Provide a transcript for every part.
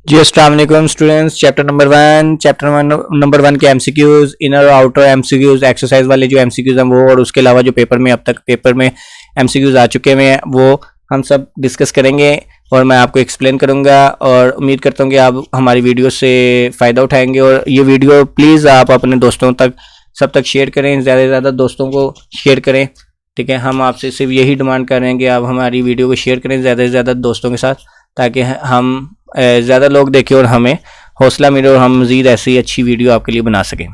जी अस्सलाम वालेकुम students. Chapter number one के एमसीक्यूज, इनर और आउटर एमसीक्यूज, एक्सरसाइज वाले जो एमसीक्यूज हैं वो, और उसके अलावा जो पेपर में अब तक पेपर में एमसीक्यूज आ चुके हुए हैं वो हम सब डिस्कस करेंगे और मैं आपको एक्सप्लेन करूंगा। और उम्मीद करता हूं कि आप हमारी वीडियो से फ़ायदा उठाएंगे। और ये वीडियो प्लीज़ आप अपने दोस्तों तक सब तक शेयर करें, ज़्यादा से ज़्यादा दोस्तों को शेयर करें। ठीक है, हम आपसे सिर्फ यही डिमांड कर रहे हैं कि आप हमारी वीडियो को शेयर करें ज़्यादा से ज़्यादा दोस्तों के साथ, ताकि हम ज़्यादा लोग देखें और हमें हौसला मिले और हम मज़ीद ऐसी अच्छी वीडियो आपके लिए बना सकें।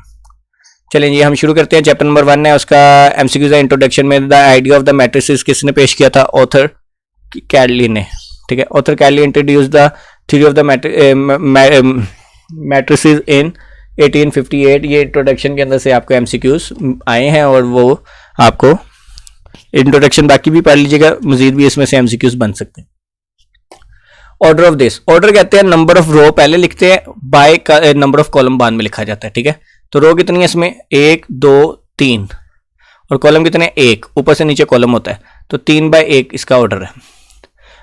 चलें जी, हम शुरू करते हैं। चैप्टर नंबर 1 है, उसका एमसीक्यूज है इंट्रोडक्शन में। The idea of the matrices किसने पेश किया था? ऑथर कैडली ने। ठीक है, Arthur Cayley introduce the theory of the matrices in 1858। ये इंट्रोडक्शन के अंदर से आपको एमसीक्यूज आए हैं और वो आपको इंट्रोडक्शन बाकी भी पढ़ लीजिएगा, मजीद भी इसमें से एमसीक्यूज बन सकते हैं। ऑर्डर ऑफ दिस, ऑर्डर कहते हैं नंबर ऑफ रो पहले लिखते हैं, बाय नंबर ऑफ कॉलम बाद में लिखा जाता है। ठीक है, तो रो कितनी है इसमें? 1 2 3, और कॉलम कितने? 1, ऊपर से नीचे कॉलम होता है, तो 3/1 इसका ऑर्डर है।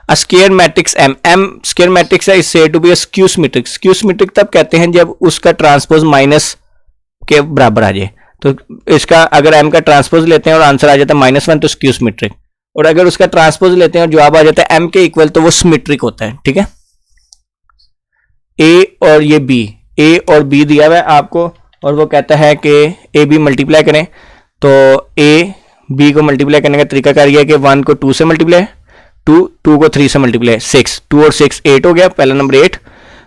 A square matrix M, M square matrix है, is said to be a skew symmetric. Skew symmetric तब कहते हैं जब उसका ट्रांसपोज माइनस के बराबर आ जाए। तो इसका अगर एम का ट्रांसपोज लेते हैं और आंसर आ जाता है -1 तो स्क्यू सिमेट्रिक, और अगर उसका ट्रांसपोज लेते हैं और जवाब आ जाता है एम के इक्वल तो वो सिमेट्रिक होता है। ठीक है, ए और ये बी, ए और बी दिया हुआ है आपको, और वो कहता है कि ए बी मल्टीप्लाई करें, तो ए बी को मल्टीप्लाई करने का तरीका क्या है कि 1 को 2 से मल्टीप्लाई, 2 को 3 से मल्टीप्लाई, 6, 2 और 6 8 हो गया, पहला नंबर 8।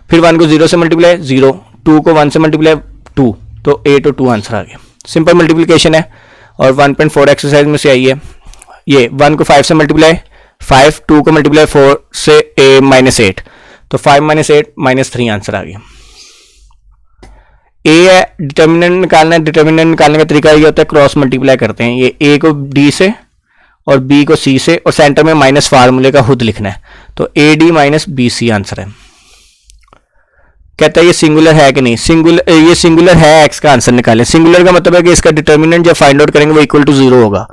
फिर 1 को 0 से मल्टीप्लाई 0, 2 को 1 से मल्टीप्लाई 2, तो 8 और 2 आंसर आ गया। सिंपल मल्टीप्लिकेशन है और 1.4 एक्सरसाइज में से आई है। ये 1 को 5 से मल्टीप्लाई 5, 2 को मल्टीप्लाई 4 से -8, तो 5 - 8 -3 आंसर आ गया। ए है, डिटर्मिनेंट निकालना है। डिटर्मिनेंट निकालने का तरीका ये होता है क्रॉस मल्टीप्लाई करते हैं, ये ए को डी से और बी को सी से, और सेंटर में माइनस फार्मूले का खुद लिखना है, तो ए डी -BC आंसर है। कहता है ये सिंगुलर है कि नहीं? ये सिंगुलर है, एक्स का आंसर निकालें। सिंगुलर का मतलब है कि इसका डिटर्मिनेंट जब फाइंड आउट करेंगे वो इक्वल टू 0 होगा।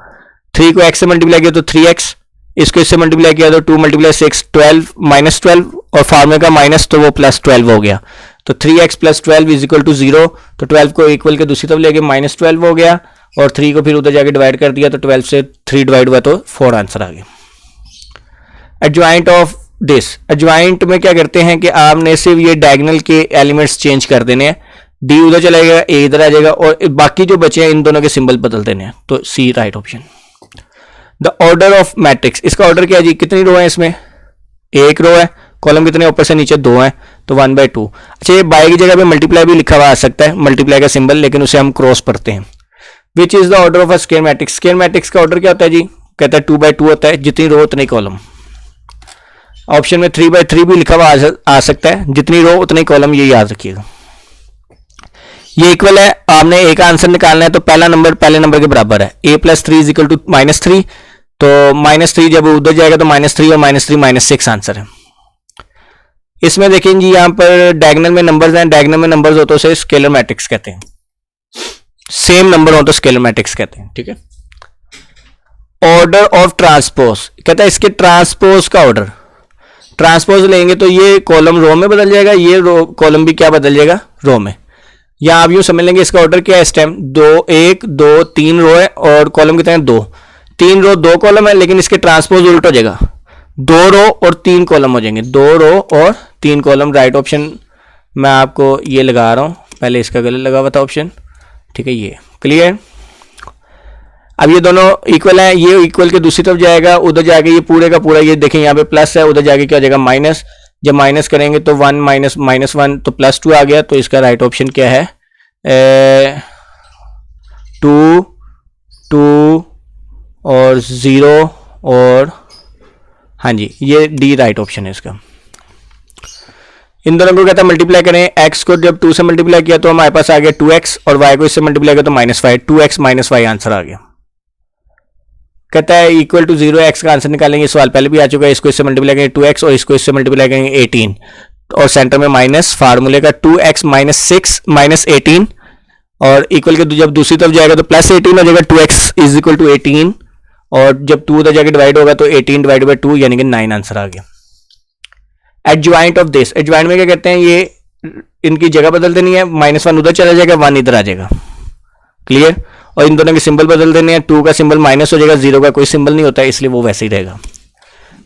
3 को x से मल्टीप्लाई किया तो 3x, इसको इससे मल्टीप्लाई किया तो 2 × 6 12 -12, और फार्मूले का माइनस तो वो +12 हो गया, तो 3x + 12 इज इक्वल टू 0। तो 12 को इक्वल के दूसरी तरफ ले गए, -12 हो गया, और 3 को फिर उधर जाके डिवाइड कर दिया, तो 12 से 3 डिवाइड हुआ तो 4 आंसर आ गया। एडजॉइंट ऑफ दिस, एडजॉइंट में क्या करते हैं कि आपने सिर्फ ये डायगोनल के एलिमेंट्स चेंज कर देने हैं, डी उधर चला जाएगा, ए इधर आ जाएगा, और बाकी जो बचे हैं इन दोनों के सिंबल बदल देने हैं, तो C right option. The order of matrix, इसका ऑर्डर क्या है जी? कितनी रो है इसमें? 1 रो है, कॉलम कितने ऊपर से नीचे 2 हैं, तो 1/2। अच्छा, ये बाय की जगह पे मल्टीप्लाई भी लिखा हुआ आ सकता है, मल्टीप्लाई का सिंबल, लेकिन उसे हम क्रॉस पढ़ते हैं। Which is the order of a square matrix, square matrix का ऑर्डर क्या होता है जी? कहता है 2/2 होता है, जितनी रो उतनी कॉलम। ऑप्शन में 3/3 भी लिखा हुआ आ सकता है, जितनी रो उतनी कॉलम, ये याद रखिएगा। ये इक्वल है, आपने ए का आंसर निकालना है, तो पहला नंबर पहले नंबर के बराबर है। a + 3 = -3, तो -3 जब उधर जाएगा तो -3 और -3 -6 आंसर है। इसमें देखें जी, यहां पर डायगोनल में नंबर्स हैं, डायगोनल में नंबर्स हो तो उसे स्केलर मैट्रिक्स कहते हैं, सेम नंबर हो तो स्केलर मैट्रिक्स कहते हैं। ठीक है, ऑर्डर ऑफ ट्रांसपोज, कहता है इसके ट्रांसपोज का ऑर्डर, ट्रांसपोज लेंगे तो ये कॉलम रो में बदल जाएगा, ये रो कॉलम भी क्या बदल जाएगा? रो में। या आप यूं समझ लेंगे इसका ऑर्डर क्या है इस टाइम? 1 2 3 रो है, और कॉलम कितने हैं? 2। 3 रो 2 कॉलम है, लेकिन इसके ट्रांसपोज उल्ट हो जाएगा, 2 रो और 3 कॉलम हो जाएंगे, 2 रो और 3 कॉलम। राइट ऑप्शन मैं आपको ये लगा रहा हूं, पहले इसका गलत लगा हुआ था ऑप्शन। ठीक है, ये क्लियर। अब ये दोनों इक्वल है, ये इक्वल के दूसरी तरफ जाएगा, उधर जाके ये पूरे का पूरा, ये देखें यहाँ पे प्लस है, उधर जाके क्या हो जाएगा? माइनस। जब माइनस करेंगे तो 1 - -1 तो +2 आ गया, तो इसका राइट ऑप्शन क्या है? 2 2 और 0, और हाँ जी, ये डी राइट ऑप्शन है इसका। इन दोनों को कहता है मल्टीप्लाई करें, x को जब 2 से मल्टीप्लाई किया तो हमारे पास आ गया 2x, और y को इससे मल्टीप्लाई किया तो -5, 2x - y आंसर आ गया। कहता है इक्वल टू 0 x का आंसर निकालेंगे, सवाल पहले भी आ चुका है, इसको इससे मल्टीप्लाई करेंगे 2x, और इसको इससे मल्टीप्लाई करेंगे 18, और सेंटर में माइनस फार्मूले का 2x - 18, और इक्वल के जब दूसरी तरफ जाएगा तो +18 हो जाएगा, 2x = 18, और जब 2 उधर जाके डिवाइड होगा तो 18 / 2 यानी कि 9 आंसर आ गया। एडजॉइंट ऑफ दिस, एडजॉइंट में क्या कहते हैं, ये इनकी जगह बदल देनी है, -1 उधर चला जाएगा, 1 इधर आ जाएगा, क्लियर। और इन दोनों के सिंबल बदल देने हैं, 2 का सिंबल माइनस हो जाएगा, 0 का कोई सिंबल नहीं होता है, इसलिए वो वैसे ही रहेगा।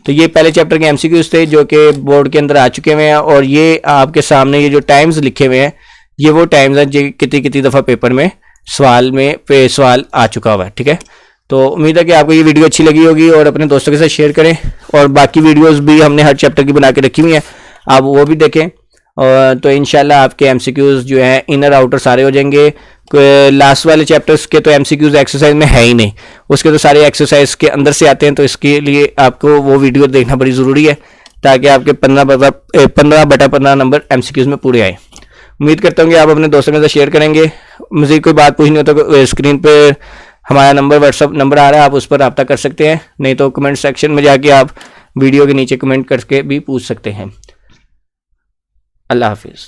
तो ये पहले चैप्टर के एमसीक्यूज थे जो कि बोर्ड के अंदर आ चुके हुए हैं, और ये आपके सामने ये जो टाइम्स लिखे हुए हैं, ये वो टाइम्स हैं जो कितनी कितनी दफ़ा पेपर में सवाल आ चुका हुआ है, ठीक है। तो उम्मीद है कि आपको ये वीडियो अच्छी लगी होगी, और अपने दोस्तों के साथ शेयर करें, और बाकी वीडियोस भी हमने हर चैप्टर की बना के रखी हुई हैं, आप वो भी देखें। और तो इंशाल्लाह आपके एमसीक्यूज जो हैं इनर आउटर सारे हो जाएंगे। लास्ट वाले चैप्टर्स के तो एमसीक्यूज एक्सरसाइज में है ही नहीं, उसके तो सारे एक्सरसाइज के अंदर से आते हैं, तो इसके लिए आपको वो वीडियो देखना बड़ी ज़रूरी है ताकि आपके 15/15 नंबर एमसीक्यूज में पूरे आए। उम्मीद करता हूँ कि आप अपने दोस्तों के साथ शेयर करेंगे। मज़ीद कोई बात पूछनी हो तो स्क्रीन पर हमारा नंबर, व्हाट्सअप नंबर आ रहा है, आप उस पर रब्ता कर सकते हैं, नहीं तो कमेंट सेक्शन में जाके आप वीडियो के नीचे कमेंट करके भी पूछ सकते हैं। अल्लाह हाफिज़।